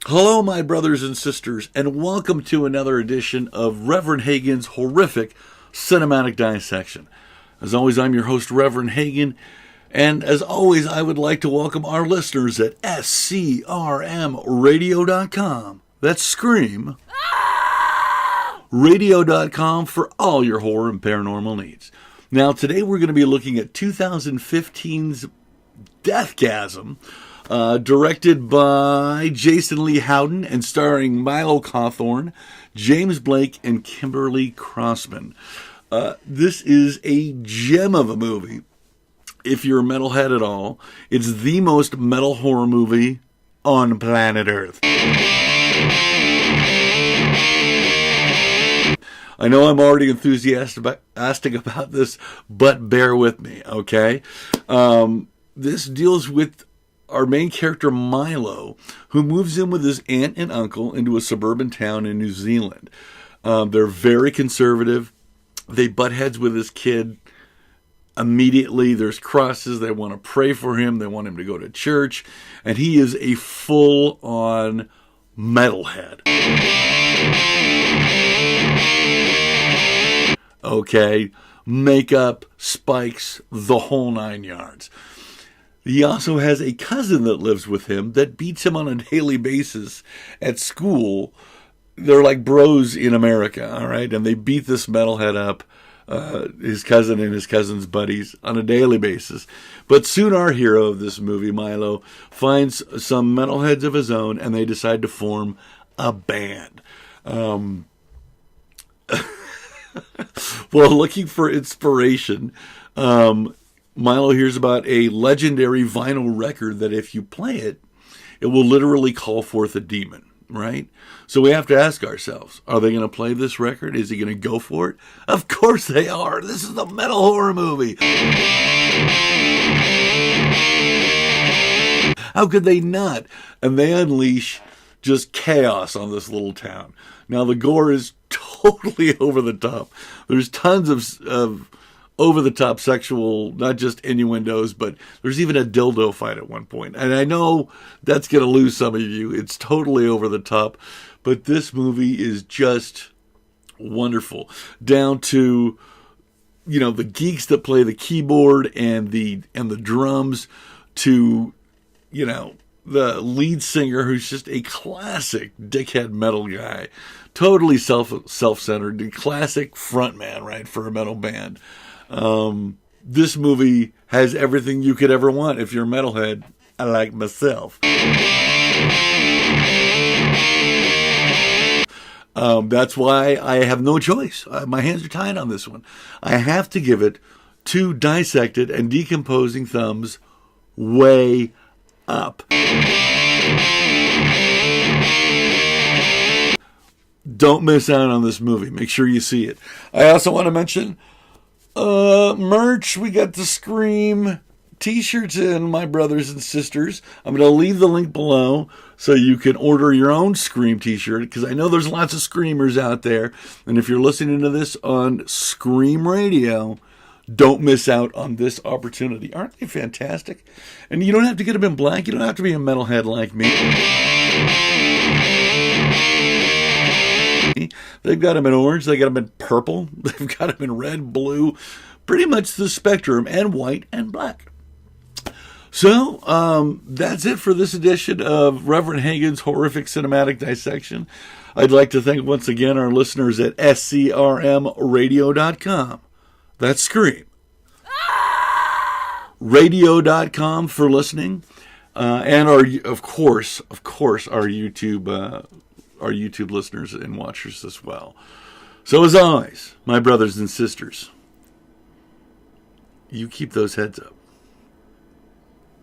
Hello, my brothers and sisters, and welcome to another edition of Reverend Hagen's Horrific Cinematic Dissection. As always, I'm your host, Reverend Hagen, and as always, I would like to welcome our listeners at SCRMradio.com. That's Scream. Radio.com for all your horror and paranormal needs. Now, today we're going to be looking at 2015's Deathgasm, directed by Jason Lee Howden and starring Milo Cawthorn, James Blake, and Kimberly Crossman. This is a gem of a movie. If you're a metalhead at all, it's the most metal horror movie on planet Earth. I know I'm already enthusiastic about this, but bear with me, okay? This deals with our main character, Milo, who moves in with his aunt and uncle into a suburban town in New Zealand. They're very conservative. They butt heads with his kid immediately. There's crosses. They want to pray for him. They want him to go to church. And he is a full-on metalhead. Okay? Makeup, spikes, the whole 9 yards. He also has a cousin that lives with him that beats him on a daily basis at school. They're like bros in America, all right? And they beat this metalhead up, his cousin and his cousin's buddies, on a daily basis. But soon our hero of this movie, Milo, finds some metalheads of his own, and they decide to form a band. Well, looking for inspiration, Milo hears about a legendary vinyl record that if you play it, it will literally call forth a demon, right? So we have to ask ourselves, are they going to play this record? Is he going to go for it? Of course they are. This is the metal horror movie. How could they not? And they unleash just chaos on this little town. Now, the gore is totally over the top. There's tons of over-the-top sexual, not just innuendos, but there's even a dildo fight at one point. And I know that's going to lose some of you. It's totally over the top. But this movie is just wonderful. Down to, you know, the geeks that play the keyboard and the drums, to, you know, the lead singer who's just a classic dickhead metal guy. Totally self-centered. The classic frontman, right, for a metal band. This movie has everything you could ever want if you're a metalhead, like myself. That's why I have no choice. My hands are tied on this one. I have to give it 2 dissected and decomposing thumbs way up. Don't miss out on this movie. Make sure you see it. I also want to mention merch. We got the Scream t-shirts in, my brothers and sisters. I'm going to leave the link below so you can order your own Scream t-shirt, because I know there's lots of screamers out there. And if you're listening to this on Scream Radio, don't miss out on this opportunity. Aren't they fantastic? And you don't have to get them in black. You don't have to be a metalhead like me. They've got them in orange, they got them in purple, they've got them in red, blue, pretty much the spectrum, and white and black. So, that's it for this edition of Reverend Hagen's Horrific Cinematic Dissection. I'd like to thank once again our listeners at SCRMradio.com. That's Scream. Radio.com for listening. And of course, our YouTube listeners and watchers as well. So as always, my brothers and sisters, you keep those heads up.